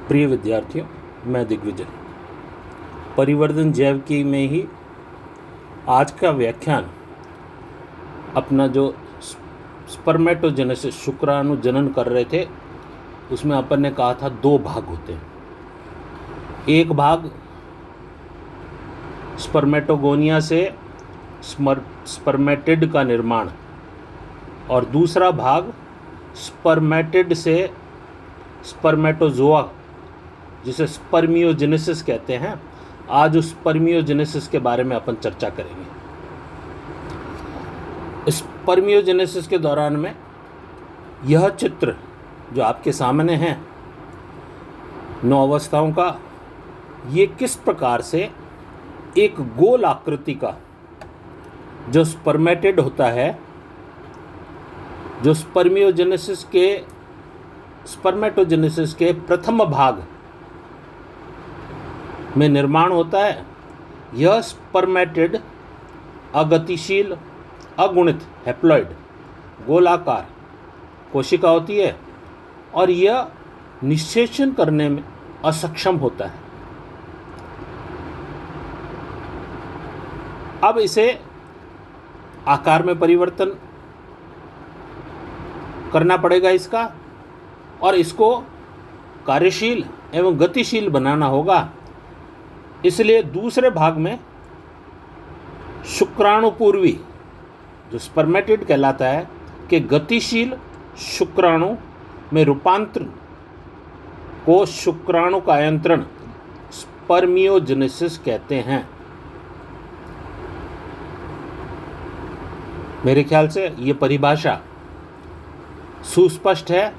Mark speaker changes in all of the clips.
Speaker 1: प्रिय विद्यार्थियों, मैं दिग्विजय परिवर्धन जैविकी में ही आज का व्याख्यान अपना जो स्पर्मेटोजेनेसिस शुक्राणु जनन कर रहे थे उसमें अपन ने कहा था दो भाग होते हैं। एक भाग स्पर्मेटोगोनिया से स्पर्मेटिड का निर्माण और दूसरा भाग स्पर्मेटिड से स्पर्मेटोजोआ जिसे स्पर्मियोजेनेसिस कहते हैं। आज उस स्पर्मियोजेनेसिस के बारे में अपन चर्चा करेंगे। स्पर्मियोजेनेसिस के दौरान में यह चित्र जो आपके सामने है 9 अवस्थाओं का, ये किस प्रकार से एक गोल आकृति का जो स्पर्मेटिड होता है, जो स्पर्मेटोजेनेसिस के प्रथम भाग में निर्माण होता है, यह स्पर्मेटिड अगतिशील अगुणित हैप्लॉइड गोलाकार कोशिका होती है और यह निषेचन करने में असक्षम होता है। अब इसे आकार में परिवर्तन करना पड़ेगा इसका, और इसको कार्यशील एवं गतिशील बनाना होगा। इसलिए दूसरे भाग में शुक्राणुपूर्वी जो स्पर्मेटिड कहलाता है कि गतिशील शुक्राणु में रूपांतरण को शुक्राणु कायंत्रण स्पर्मियोजेनेसिस कहते हैं। मेरे ख्याल से ये परिभाषा सुस्पष्ट है।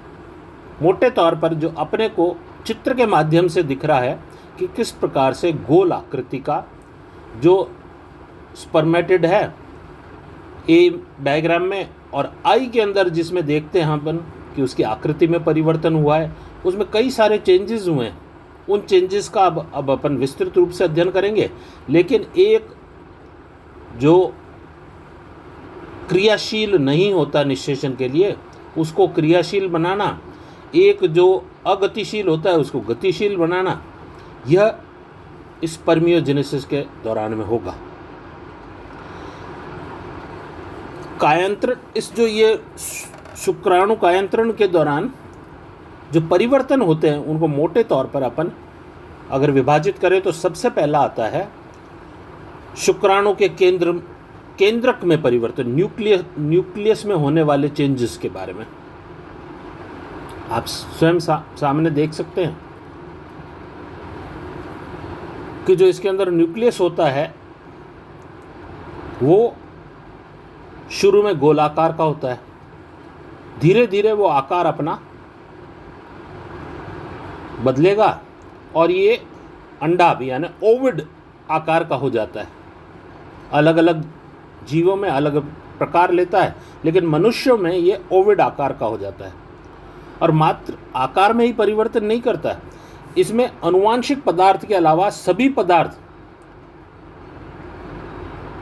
Speaker 1: मोटे तौर पर जो अपने को चित्र के माध्यम से दिख रहा है कि किस प्रकार से गोल आकृति का जो स्पर्मेटिड है ए डायग्राम में, और आई के अंदर जिसमें देखते हैं अपन कि उसकी आकृति में परिवर्तन हुआ है, उसमें कई सारे चेंजेस हुए हैं। उन चेंजेस का अब अपन विस्तृत रूप से अध्ययन करेंगे। लेकिन एक जो क्रियाशील नहीं होता निषेचन के लिए, उसको क्रियाशील बनाना, एक जो अगतिशील होता है उसको गतिशील बनाना, यह स्पर्मियोजेनेसिस के दौरान में होगा। कायंत्रण, इस जो ये शुक्राणु कायंत्रण के दौरान जो परिवर्तन होते हैं उनको मोटे तौर पर अपन अगर विभाजित करें तो सबसे पहला आता है शुक्राणु के केंद्रक में परिवर्तन, न्यूक्लियस में होने वाले चेंजेस के बारे में आप स्वयं सामने देख सकते हैं कि जो इसके अंदर न्यूक्लियस होता है वो शुरू में गोलाकार का होता है। धीरे धीरे वो आकार अपना बदलेगा और ये अंडाभ यानी ओविड आकार का हो जाता है। अलग अलग जीवों में अलग प्रकार लेता है, लेकिन मनुष्यों में ये ओविड आकार का हो जाता है। और मात्र आकार में ही परिवर्तन नहीं करता है, इसमें आनुवांशिक पदार्थ के अलावा सभी पदार्थ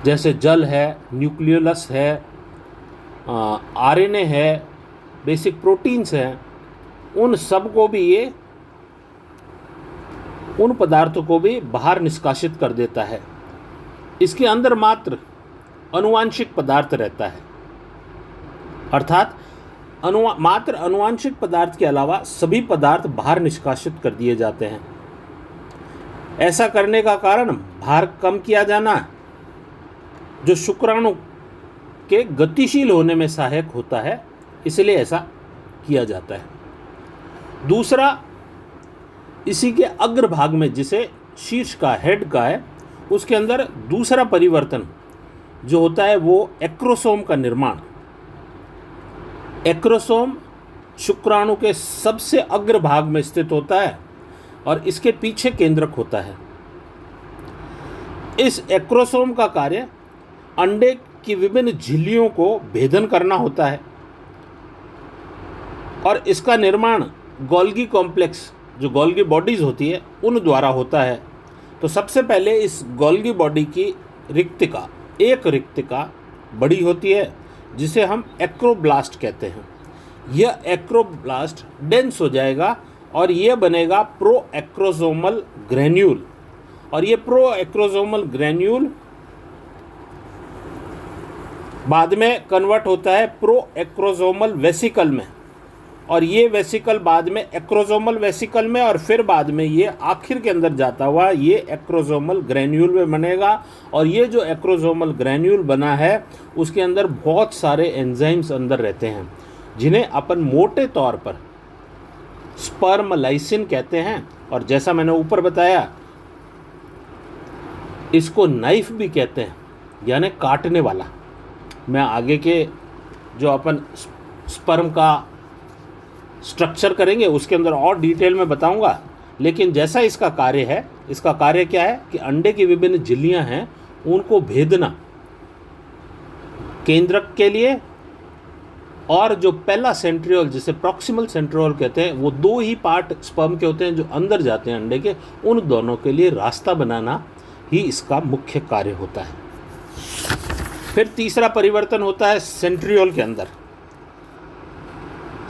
Speaker 1: जैसे जल है, न्यूक्लियोलस है, आरएनए है, बेसिक प्रोटीन्स हैं, उन सब को भी ये उन पदार्थों को भी बाहर निष्कासित कर देता है। इसके अंदर मात्र आनुवांशिक पदार्थ रहता है, अर्थात मात्र आनुवांशिक पदार्थ के अलावा सभी पदार्थ बाहर निष्कासित कर दिए जाते हैं। ऐसा करने का कारण भार कम किया जाना, जो शुक्राणु के गतिशील होने में सहायक होता है, इसलिए ऐसा किया जाता है। दूसरा, इसी के अग्रभाग में जिसे शीर्ष का हेड का है, उसके अंदर दूसरा परिवर्तन जो होता है वो एक्रोसोम का निर्माण। एक्रोसोम शुक्राणु के सबसे अग्रभाग में स्थित होता है और इसके पीछे केंद्रक होता है। इस एक्रोसोम का कार्य अंडे की विभिन्न झिल्लियों को भेदन करना होता है और इसका निर्माण गोल्गी कॉम्प्लेक्स, जो गोल्गी बॉडीज होती है, उन द्वारा होता है। तो सबसे पहले इस गोल्गी बॉडी की रिक्तिका, एक रिक्तिका बड़ी होती है जिसे हम एक्रोब्लास्ट कहते हैं। यह एक्रोब्लास्ट डेंस हो जाएगा और ये बनेगा प्रोएक्रोसोमल ग्रेन्यूल, और ये प्रोएक्रोसोमल ग्रेन्यूल बाद में कन्वर्ट होता है प्रोएक्रोसोमल वेसिकल में, और ये वेसिकल बाद में एक्रोसोमल वेसिकल में, और फिर बाद में ये आखिर के अंदर जाता हुआ ये एक्रोसोमल ग्रेन्यूल में बनेगा। और ये जो एक्रोसोमल ग्रेन्यूल बना है उसके अंदर बहुत सारे एंजाइम्स अंदर रहते हैं, जिन्हें अपन मोटे तौर पर स्पर्म लाइसिन कहते हैं। और जैसा मैंने ऊपर बताया, इसको नाइफ भी कहते हैं, यानी काटने वाला। मैं आगे के जो अपन स्पर्म का स्ट्रक्चर करेंगे उसके अंदर और डिटेल में बताऊंगा, लेकिन जैसा इसका कार्य है, इसका कार्य क्या है कि अंडे की विभिन्न झिल्लियां हैं उनको भेदना केंद्रक के लिए, और जो पहला सेंट्रियोल जिसे प्रॉक्सिमल सेंट्रियोल कहते हैं, वो दो ही पार्ट स्पर्म के होते हैं जो अंदर जाते हैं अंडे के, उन दोनों के लिए रास्ता बनाना ही इसका मुख्य कार्य होता है। फिर तीसरा परिवर्तन होता है सेंट्रियोल के अंदर।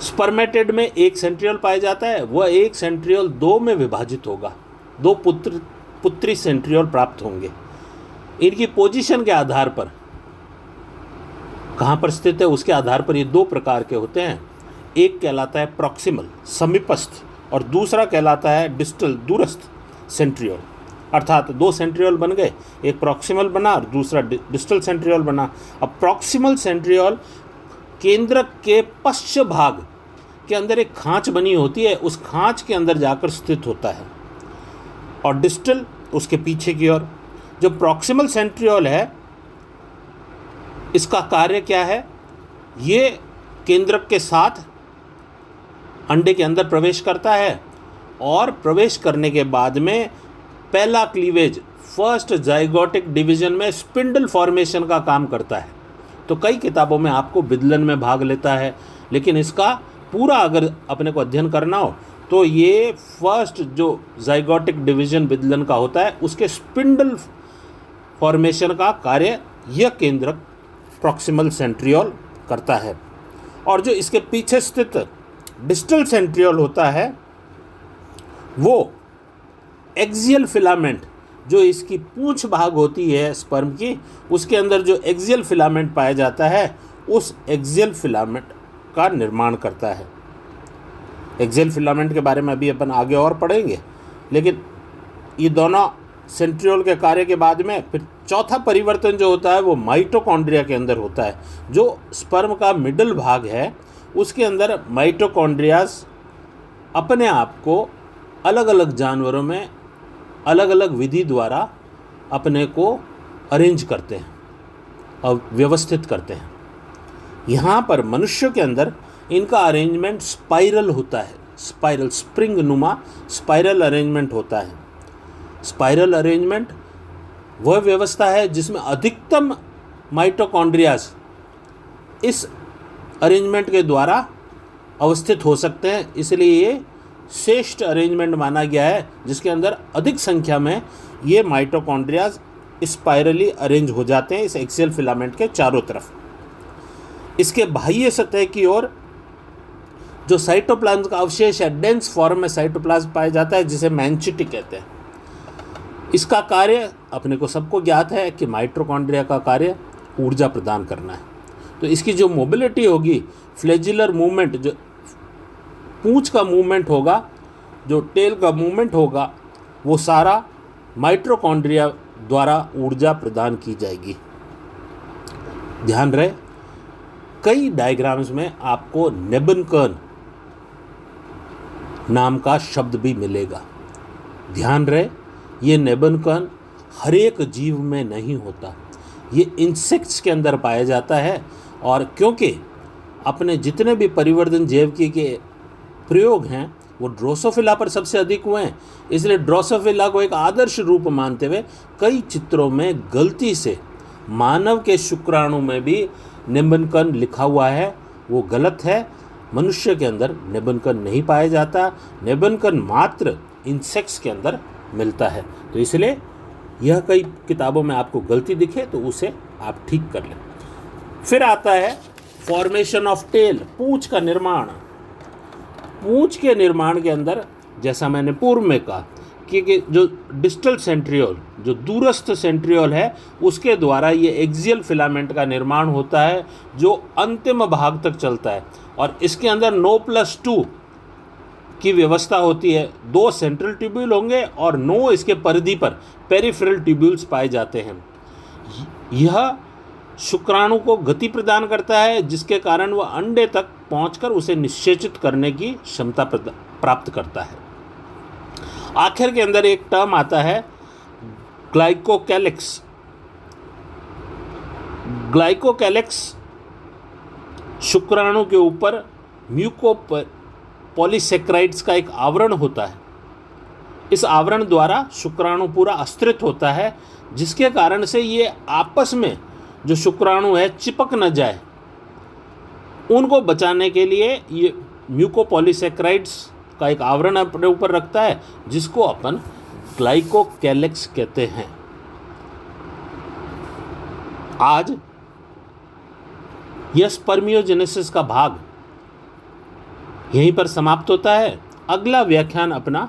Speaker 1: स्पर्मेटेड में एक सेंट्रियोल पाया जाता है, वह एक सेंट्रियोल दो में विभाजित होगा, दो पुत्री सेंट्रियोल प्राप्त होंगे। इनकी पोजीशन के आधार पर, कहाँ पर स्थित है उसके आधार पर ये दो प्रकार के होते हैं। एक कहलाता है प्रॉक्सिमल समीपस्थ, और दूसरा कहलाता है डिस्टल दूरस्थ सेंट्रियोल। अर्थात दो सेंट्रियोल बन गए, एक प्रॉक्सिमल बना और दूसरा डिस्टल सेंट्रियोल बना। अब प्रॉक्सिमल सेंट्रियोल केंद्रक के पश्च भाग के अंदर एक खांच बनी होती है, उस खांच के अंदर जाकर स्थित होता है, और डिस्टल उसके पीछे की ओर। जो प्रॉक्सिमल सेंट्रियोल है, इसका कार्य क्या है, ये केंद्रक के साथ अंडे के अंदर प्रवेश करता है, और प्रवेश करने के बाद में पहला क्लीवेज फर्स्ट जाइगोटिक डिवीजन में स्पिंडल फॉर्मेशन का काम करता है। तो कई किताबों में आपको विदलन में भाग लेता है, लेकिन इसका पूरा अगर अपने को अध्ययन करना हो तो ये फर्स्ट जो जाइगोटिक डिवीजन विदलन का होता है, उसके स्पिंडल फॉर्मेशन का कार्य यह केंद्रक प्रॉक्सिमल सेंट्रियोल करता है। और जो इसके पीछे स्थित डिस्टल सेंट्रियोल होता है, वो एक्सियल फिलामेंट, जो इसकी पूंछ भाग होती है स्पर्म की, उसके अंदर जो एक्सियल फिलामेंट पाया जाता है, उस एक्सियल फिलामेंट का निर्माण करता है। एक्सियल फिलामेंट के बारे में अभी अपन आगे और पढ़ेंगे, लेकिन ये दोनों सेंट्रियोल के कार्य के बाद में फिर चौथा परिवर्तन जो होता है वो माइटोकॉन्ड्रिया के अंदर होता है। जो स्पर्म का मिडल भाग है उसके अंदर माइटोकॉन्ड्रियाज अपने आप को अलग अलग जानवरों में अलग अलग विधि द्वारा अपने को अरेंज करते हैं और व्यवस्थित करते हैं। यहाँ पर मनुष्य के अंदर इनका अरेंजमेंट स्पाइरल होता है, स्पाइरल स्प्रिंग नुमा स्पाइरल अरेंजमेंट होता है। स्पाइरल अरेंजमेंट वह व्यवस्था है जिसमें अधिकतम माइटोकॉन्ड्रियाज इस अरेंजमेंट के द्वारा अवस्थित हो सकते हैं, इसलिए ये श्रेष्ठ अरेंजमेंट माना गया है, जिसके अंदर अधिक संख्या में ये माइटोकॉन्ड्रियाज स्पाइरली अरेंज हो जाते हैं इस एक्सियल फिलामेंट के चारों तरफ। इसके बाह्य सतह की ओर जो साइटोप्लाज्म का अवशेष है, डेंस फॉर्म में साइटोप्लाज्म पाया जाता है, जिसे मैंचिटी कहते हैं। इसका कार्य अपने को सबको ज्ञात है कि माइटोकॉन्ड्रिया का कार्य ऊर्जा प्रदान करना है। तो इसकी जो मोबिलिटी होगी, फ्लैजिलर मूवमेंट, जो पूंछ का मूवमेंट होगा, जो टेल का मूवमेंट होगा, वो सारा माइटोकॉन्ड्रिया द्वारा ऊर्जा प्रदान की जाएगी। ध्यान रहे, कई डायग्राम्स में आपको नेबनकर्न नाम का शब्द भी मिलेगा। ध्यान रहे, ये नेबनकर्न हर एक जीव में नहीं होता, ये इंसेक्ट्स के अंदर पाया जाता है। और क्योंकि अपने जितने भी परिवर्धन जैविकी के प्रयोग हैं वो ड्रोसोफिला पर सबसे अधिक हुए हैं, इसलिए ड्रोसोफिला को एक आदर्श रूप मानते हुए कई चित्रों में गलती से मानव के शुक्राणु में भी नेबनकर्न लिखा हुआ है, वो गलत है। मनुष्य के अंदर नेबनकर्न नहीं पाया जाता, नेबनकर्न मात्र इंसेक्ट्स के अंदर मिलता है। तो इसलिए यह कई किताबों में आपको गलती दिखे तो उसे आप ठीक कर लें। फिर आता है फॉर्मेशन ऑफ टेल, पूंछ का निर्माण। पूंछ के निर्माण के अंदर, जैसा मैंने पूर्व में कहा कि जो डिस्टल सेंट्रियोल, जो दूरस्थ सेंट्रियोल है, उसके द्वारा ये एक्सियल फिलामेंट का निर्माण होता है जो अंतिम भाग तक चलता है। और इसके अंदर 9+2 की व्यवस्था होती है। 2 सेंट्रल ट्यूब्यूल होंगे और 9 इसके परिधि पर पेरिफेरल ट्यूब्यूल्स पाए जाते हैं। यह शुक्राणु को गति प्रदान करता है, जिसके कारण वह अंडे तक पहुंचकर उसे निषेचित करने की क्षमता प्राप्त करता है। आखिर के अंदर एक टर्म आता है ग्लाइकोकैलिक्स। ग्लाइकोकैलिक्स शुक्राणु के ऊपर म्यूकोपॉलीसेक्राइड्स का एक आवरण होता है। इस आवरण द्वारा शुक्राणु पूरा अस्थिरित होता है, जिसके कारण से ये आपस में जो शुक्राणु है चिपक न जाए, उनको बचाने के लिए ये म्यूकोपॉलीसेक्राइड्स का एक आवरण अपने ऊपर रखता है, जिसको अपन ग्लाइकोकैलिक्स कहते हैं। आज यह स्पर्मियोजेनेसिस का भाग यहीं पर समाप्त होता है। अगला व्याख्यान अपना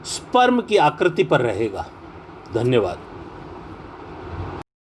Speaker 1: स्पर्म की आकृति पर रहेगा। धन्यवाद।